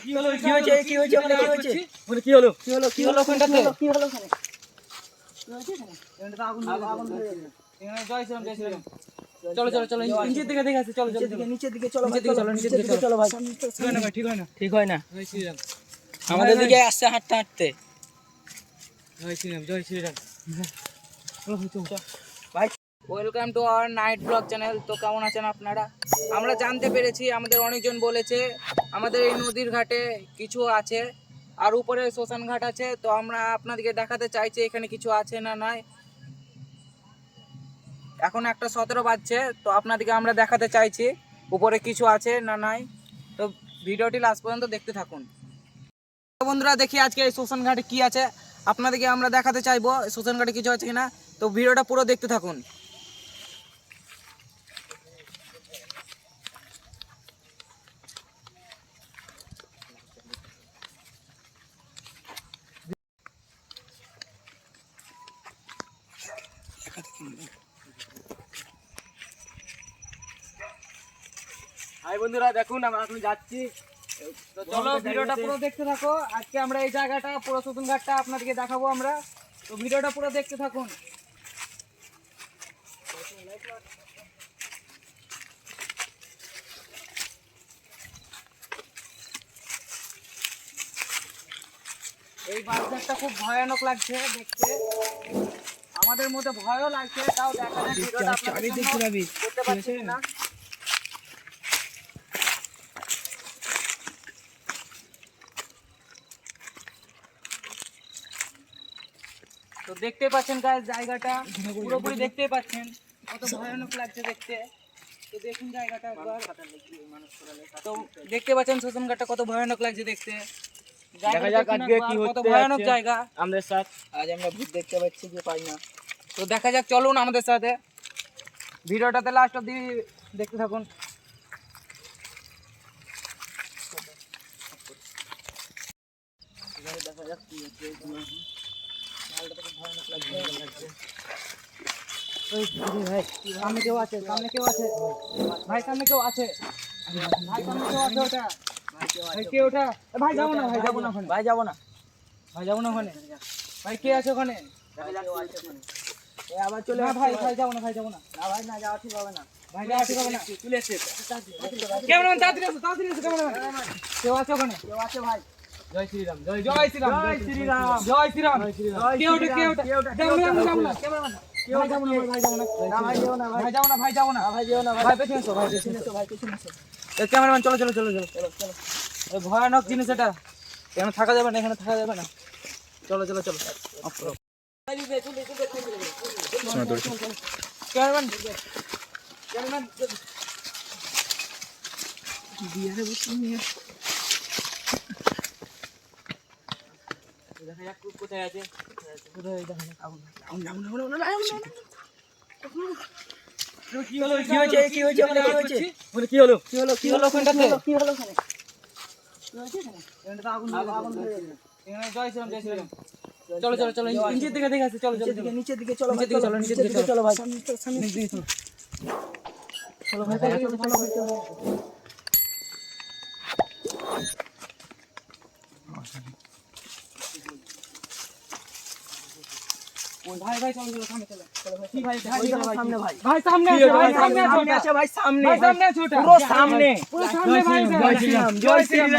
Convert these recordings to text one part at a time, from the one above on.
কি হলো কি হয়েছে কি হয়েছে মানে কি হয়েছে বলে কি হলো ওখানটাতে কি হলো ওখানে কি হয়েছে এখানে তো আগুন ধরে গেছে এখানে জয় শ্রীরাম চলো চলো চলো নিচের দিকে দেখে আসি চলো নিচের দিকে চলো নিচের দিকে চলো ভাই ঠিক হয় না ভাই ঠিক হয় না জয় শ্রীরাম আমাদের দিকে আসছে হাঁটতে হাঁটতে জয় শ্রীরাম ভাই welcome to our night blog channel. তো কেমন আছেন আপনারা? আমরা জানতে পেরেছি, আমাদের অনেকজন বলেছে আমাদের এই নদীর ঘাটে কিছু আছে আর উপরে শ্মশান ঘাট আছে। তো আমরা আপনাদেরকে দেখাতে চাইছি এখানে কিছু আছে না নাই। এখন 1:17 বাজছে, তো আপনাদেরকে আমরা দেখাতে চাইছি উপরে কিছু আছে না নাই। তো ভিডিওটি লাস্ট পর্যন্ত দেখতে থাকুন। বন্ধুরা দেখি আজকে এই শ্মশান ঘাটে কি আছে, আপনাদেরকে আমরা দেখাতে চাইবো শ্মশান ঘাটে কিছু আছে কিনা। তো ভিডিওটা পুরো দেখতে থাকুন। হাই বন্ধুরা, দেখুন আমরা এখন যাচ্ছি। তো চলো ভিডিওটা পুরো দেখতে থাকো। আজকে আমরা এই জায়গাটা পুরো শ্মশান ঘাটটা আপনাদেরকে দেখাবো আমরা। তো ভিডিওটা পুরো দেখতে থাকুন। এই বাজারটা খুব ভয়ানক লাগছে দেখতে, আমাদের মধ্যে ভয়ও লাগছে, তাও দেখা যাক ভিডিওটা আপনাদের জন্য করতে পারছি না। তো দেখতে পাচ্ছেন গাইস, জায়গাটা পুরোপুরি দেখতে পাচ্ছেন কত ভয়ানক লাগছে দেখতে। তো দেখুন জায়গাটা একবার। তো দেখতে পাচ্ছেন শ্মশান ঘাটটা কত ভয়ানক লাগছে দেখতে। দেখা যাক আজকে কি হচ্ছে, কত ভয়ানক জায়গা আমাদের সাথে। আজ আমরা ভূত দেখতে পাচ্ছি যে পাই না। তো দেখা যাক, চলুন আমাদের সাথে ভিডিওটাতে লাস্ট অবধি দেখতে থাকুন। দেখা যাক কি হচ্ছে। সামনে কেউ আছে, সামনে কেউ আছে ভাই, সামনে কেউ আছে ভাই, সামনে কেউ আছে। ওটা ভাই কে ওটা? ভাই যাবো না, ভাই যাবো না ওখানে, ভাই যাবো না, ভাই যাবো না ওখানে। ভাই কে আছে ওখানে? আবার চলে ভাই, ভাই যাবো না, ভাই যাবো না, না ভাই না যাওয়া ঠিক হবে না, ভাই যাওয়া ঠিক হবে না। চলে এসে ক্যামেরাম্যান তাড়াতাড়ি আসো, তাড়াতাড়ি আসো ক্যামেরাম্যান। কেউ আছে ওখানে? কেউ আছে ভাই? জয় শ্রীরাম, জয় জয় শ্রীরাম, জয় শ্রীরাম, জয় শ্রীরাম। কে ওটা কে ওটা? ক্যামেরাম্যান যাবো না, ক্যামেরাম্যান ভাই যাবো না, ভাই যাবো না, না ভাই যাবো না, ভাই যাবো না, ভাই যাবো না, ভাই যাবো না, ভাই পেছনে এসো, ভাই পেছনে এসো, ভাই পেছনে এসো। ক্যামেরাম্যান চলো চলো চলো চলো চলো চলো। এই ভয়ানক জিনিস এটা, এখানে থাকা যাবে না, এখানে থাকা যাবে না। চলো চলো চলো অফ করো। ক্যামেরাম্যান ক্যামেরাম্যান বিয়ারে বসে নিয়ে দেখা যাক কোথায় আছে। কোথায় দেখা যাক। কি হলো কি হয়েছে কি হয়েছে মানে কি হয়েছে বলে কি হলো ওখানটাতে কি হলো ওখানে কি হয়েছে এখানে তো আগুন ধরে গেছে এখানে জয় শ্রীরাম চলো চলো চলো নিচের দিকে দেখে আসি চলো নিচের দিকে চলো নিচের দিকে চলো ভাই সামনে দিকে চলো চলো ভাই চলো ভাই ভাই চলো সামনে চলো কি ভাই সামনে ভাই ভাই সামনে আছে ভাই সামনে আছে ওটা পুরো সামনে ভাই জয় শ্রীরাম জয় শ্রীরাম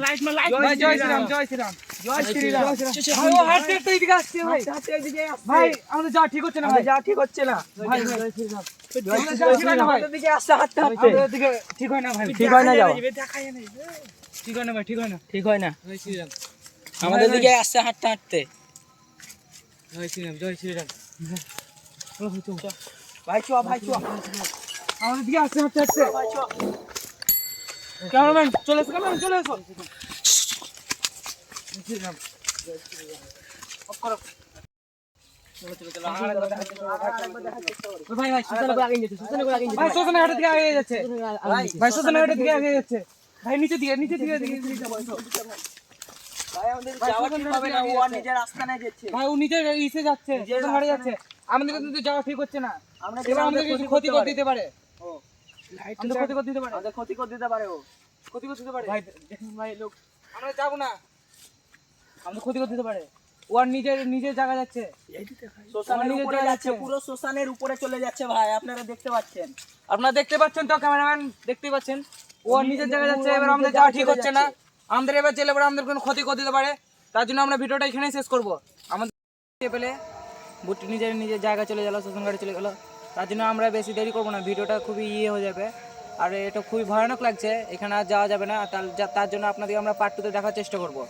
লাইট মে লাইট ভাই জয় শ্রীরাম জয় শ্রীরাম জয় শ্রীরাম ভাই ও হাঁটতে হাঁটতে এদিকে আসছে ভাই হাঁটতে এদিকে আসছে ভাই আমাদের যা ঠিক হচ্ছে না ভাই যা ঠিক হচ্ছে না ভাই জয় শ্রীরাম জয় শ্রীরাম আমাদের দিকে আসছে হাঁটতে হাঁটতে আমাদের দিকে ঠিক হয় না ভাই ঠিক হয় না যাও দেখাই না ঠিক হয় না ভাই ঠিক হয় না জয় শ্রীরাম আমাদের দিকে আসছে হাঁটতে হাঁটতে জয় শ্রীরাম জয় শ্রীরাম ভাই চো আমাদের দিকে আসছে হাঁটতে হাঁটতে ভাই চো ক্যামেরাম্যান চলে এসো শ্রীরাম জয় শ্রীরাম অফ করো চলো ভাই ভাই সুসনে আগে যাচ্ছে ভাই সুসনে হাটের দিকে আগে যাচ্ছে ভাই সুসনে হাটের দিকে আগে যাচ্ছে ভাই নিচে দিকে ভাই আমাদের যাওয়া ঠিক হবে না, ও নিজের রাস্তা নিয়ে যাচ্ছে ভাই, ও নিজের ইসে যাচ্ছে সুসনে হাটে যাচ্ছে, আমাদের কিন্তু যাওয়া ঠিক হচ্ছে না। আমরা আমাদের কিছু ক্ষতি করে দিতে পারে, ও লাইট আমাদের ক্ষতি করে দিতে পারে, আমাদের ক্ষতি করে দিতে পারে, ও ক্ষতি করে দিতে পারে ভাই। দেখুন ভাই লোক আমরা যাবো না, আমাদের ক্ষতি করতে দিতে পারে। ও আর নিজের জায়গা যাচ্ছে, শ্মশানের উপরে যাচ্ছে, পুরো শ্মশানের উপরে চলে যাচ্ছে ভাই, আপনারা দেখতে পাচ্ছেন। আপনারা দেখতে পাচ্ছেন তো, ক্যামেরাম্যান দেখতেই পাচ্ছেন, ও আর নিজের জায়গা যাচ্ছে। এবার আমাদের যাওয়া ঠিক হচ্ছে না, আমাদের এবার জেলে পরে আমাদের কোনো ক্ষতি করে দিতে পারে। তার জন্য আমরা ভিডিওটা এখানেই শেষ করবো। আমাদের পেলে বুটটি নিজের জায়গায় চলে গেলো, শ্মশান ঘাটে চলে গেলো। তার জন্য আমরা বেশি দেরি করবো না, ভিডিওটা খুবই হয়ে যাবে। আর এটা খুবই ভয়ানক লাগছে, এখানে আর যাওয়া যাবে না। তার জন্য আপনাদেরকে আমরা পার্ট 2 তে দেখার চেষ্টা করবো।